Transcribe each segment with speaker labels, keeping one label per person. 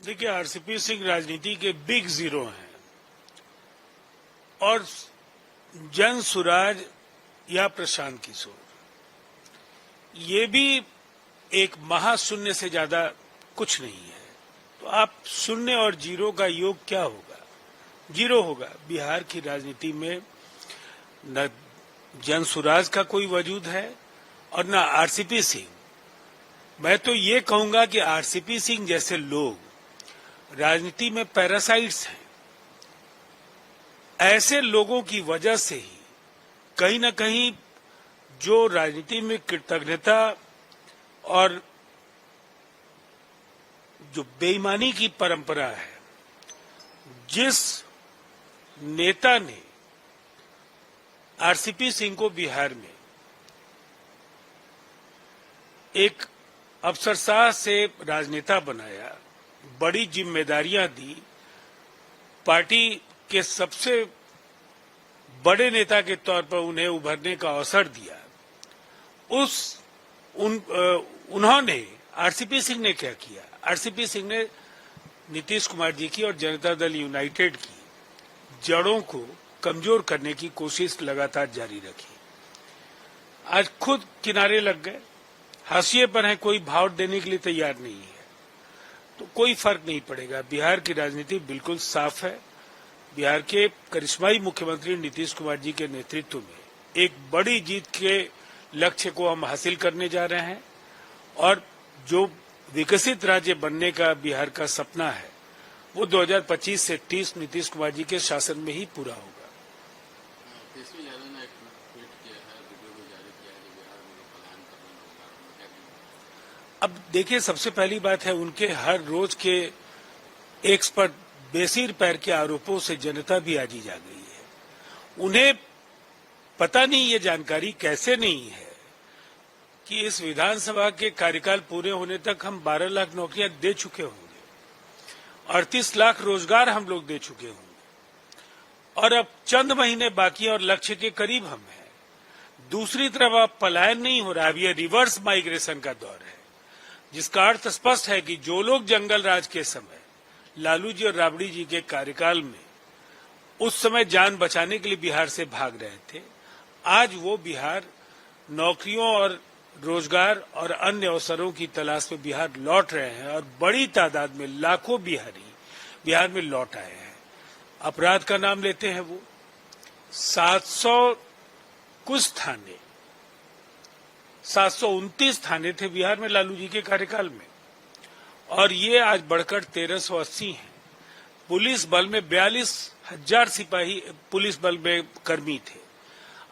Speaker 1: देखिए, आरसीपी सिंह राजनीति के बिग जीरो हैं और जन सुराज या प्रशांत किशोर ये भी एक महाशून्य से ज्यादा कुछ नहीं है। तो आप शून्य और जीरो का योग क्या होगा? जीरो होगा। बिहार की राजनीति में न जन सुराज का कोई वजूद है और न आरसीपी सिंह। मैं तो ये कहूंगा कि आरसीपी सिंह जैसे लोग राजनीति में पैरासाइट्स हैं। ऐसे लोगों की वजह से ही कहीं न कहीं जो राजनीति में कृतज्ञता और जो बेईमानी की परंपरा है, जिस नेता ने आरसीपी सिंह को बिहार में एक अफसरशाह से राजनेता बनाया, बड़ी जिम्मेदारियां दी, पार्टी के सबसे बड़े नेता के तौर पर उन्हें उभरने का अवसर दिया, उन्होंने आरसीपी सिंह ने क्या किया? आरसीपी सिंह ने नीतीश कुमार जी की और जनता दल यूनाइटेड की जड़ों को कमजोर करने की कोशिश लगातार जारी रखी। आज खुद किनारे लग गए, हाशिए पर है, कोई भाव देने के लिए तैयार नहीं है। तो कोई फर्क नहीं पड़ेगा। बिहार की राजनीति बिल्कुल साफ है। बिहार के करिश्माई मुख्यमंत्री नीतीश कुमार जी के नेतृत्व में एक बड़ी जीत के लक्ष्य को हम हासिल करने जा रहे हैं और जो विकसित राज्य बनने का बिहार का सपना है वो 2025 से 30 नीतीश कुमार जी के शासन में ही पूरा होगा। अब देखिए, सबसे पहली बात है उनके हर रोज के एक्स पर बेसिर पैर के आरोपों से जनता भी आजी जा गई है। उन्हें पता नहीं, ये जानकारी कैसे नहीं है कि इस विधानसभा के कार्यकाल पूरे होने तक हम 12 लाख नौकरियां दे चुके होंगे, 38 लाख रोजगार हम लोग दे चुके होंगे और अब चंद महीने बाकी और लक्ष्य के करीब हम हैं। दूसरी तरफ अब पलायन नहीं हो रहा, अब यह रिवर्स माइग्रेशन का दौर है, जिसका अर्थ स्पष्ट है कि जो लोग जंगल राज के समय लालू जी और राबड़ी जी के कार्यकाल में उस समय जान बचाने के लिए बिहार से भाग रहे थे, आज वो बिहार नौकरियों और रोजगार और अन्य अवसरों की तलाश में बिहार लौट रहे हैं और बड़ी तादाद में लाखों बिहारी बिहार में लौट आए हैं। अपराध का नाम लेते हैं वो 700 कुछ थाने, 729 थाने थे बिहार में लालू जी के कार्यकाल में और ये आज बढ़कर 1380 हैं। पुलिस बल में 42,000 सिपाही पुलिस बल में कर्मी थे,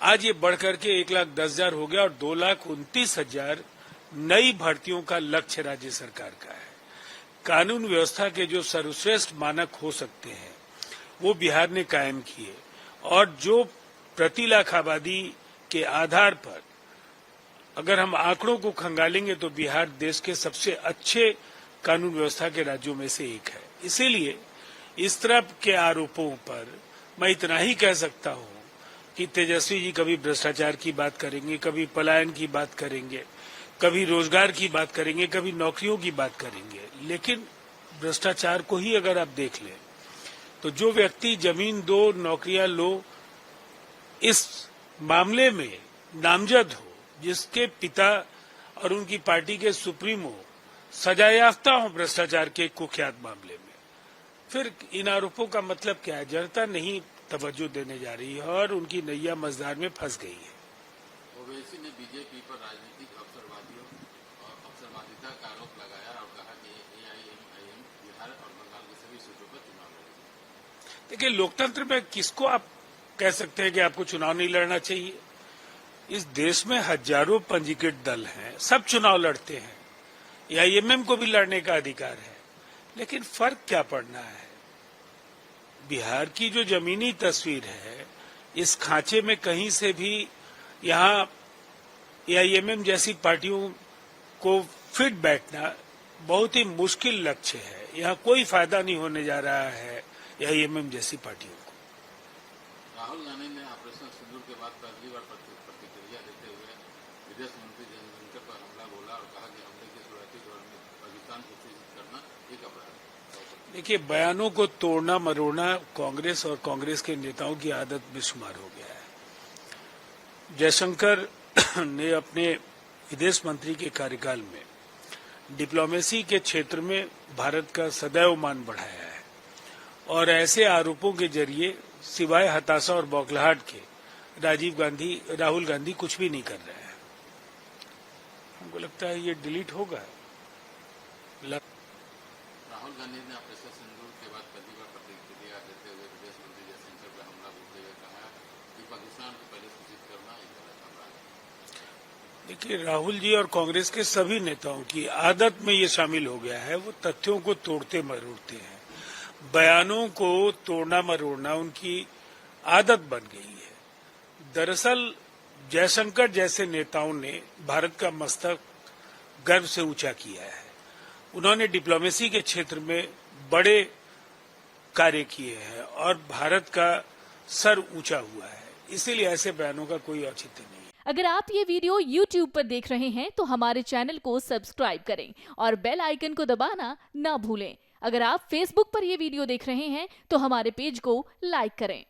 Speaker 1: आज ये बढ़कर के 1,10,000 हो गया और 2,29,000 नई भर्तियों का लक्ष्य राज्य सरकार का है। कानून व्यवस्था के जो सर्वश्रेष्ठ मानक हो सकते हैं वो बिहार ने कायम किए और जो प्रति लाख आबादी के आधार पर अगर हम आंकड़ों को खंगालेंगे तो बिहार देश के सबसे अच्छे कानून व्यवस्था के राज्यों में से एक है। इसीलिए इस तरह के आरोपों पर मैं इतना ही कह सकता हूं कि तेजस्वी जी कभी भ्रष्टाचार की बात करेंगे, कभी पलायन की बात करेंगे, कभी रोजगार की बात करेंगे, कभी नौकरियों की बात करेंगे, लेकिन भ्रष्टाचार को ही अगर आप देख लें तो जो व्यक्ति जमीन दो नौकरियां लो इस मामले में नामजद हो, जिसके पिता और उनकी पार्टी के सुप्रीमो सजायाफ्ता हो भ्रष्टाचार के कुख्यात मामले में, फिर इन आरोपों का मतलब क्या है? जनता नहीं तवज्जो देने जा रही है और उनकी नैया मझधार में फंस गई है।
Speaker 2: ओवैसी ने बीजेपी पर राजनीतिक अवसरवादिता का आरोप लगाया और कहा कि एआईएमआईएम बिहार और बंगाल की सभी सीटों पर चुनाव लड़ेगी।
Speaker 1: देखिए, लोकतंत्र में किसको आप कह सकते हैं कि आपको चुनाव नहीं लड़ना चाहिए? इस देश में हजारों पंजीकृत दल हैं, सब चुनाव लड़ते हैं, एआईएमएम को भी लड़ने का अधिकार है, लेकिन फर्क क्या पड़ना है? बिहार की जो जमीनी तस्वीर है, इस खांचे में कहीं से भी यहाँ एआईएमएम जैसी पार्टियों को फिट बैठना बहुत ही मुश्किल लक्ष्य है। यहाँ कोई फायदा नहीं होने जा रहा है एआईएमएम जैसी पार्टियों को।
Speaker 2: राहुल गांधी ने ऑपरेशन सिंदूर के बाद पहली बार प्रतिक्रिया देते हुए विदेश मंत्री जयशंकर पर हमला बोला और कहा कि हमले के शुरुआती दौर में पाकिस्तान को सूचित करना एक अपराध है।
Speaker 1: देखिए, बयानों को तोड़ना मरोड़ना कांग्रेस और कांग्रेस के नेताओं की आदत में शुमार हो गया है। जयशंकर ने अपने विदेश मंत्री के कार्यकाल में डिप्लोमेसी के क्षेत्र में भारत का सदैव मान बढ़ाया है और ऐसे आरोपों के जरिए सिवाय हताशा और बौखलाहट के राहुल गांधी कुछ भी नहीं कर रहे हैं। हमको लगता है ये डिलीट होगा।
Speaker 2: राहुल गांधी ने ऑपरेशन सिंदूर के बाद पहली बार प्रतिक्रिया देते हुए विदेश मंत्री जयशंकर पर हमला बोलते हुए कहा कि पाकिस्तान को पहले सूचित करना एक गलत हमला है।
Speaker 1: देखिए, राहुल जी और कांग्रेस के सभी नेताओं की आदत में ये शामिल हो गया है, वो तथ्यों को तोड़ते मरोड़ते हैं। बयानों को तोड़ना मरोड़ना उनकी आदत बन गई है। दरअसल जयशंकर जैसे नेताओं ने भारत का मस्तक गर्व से ऊंचा किया है। उन्होंने डिप्लोमेसी के क्षेत्र में बड़े कार्य किए हैं और भारत का सर ऊंचा हुआ है, इसीलिए ऐसे बयानों का कोई औचित्य नहीं है।
Speaker 3: अगर आप ये वीडियो YouTube पर देख रहे हैं तो हमारे चैनल को सब्सक्राइब करें और बेल आइकन को दबाना ना भूलें। अगर आप Facebook पर ये वीडियो देख रहे हैं तो हमारे पेज को लाइक करें।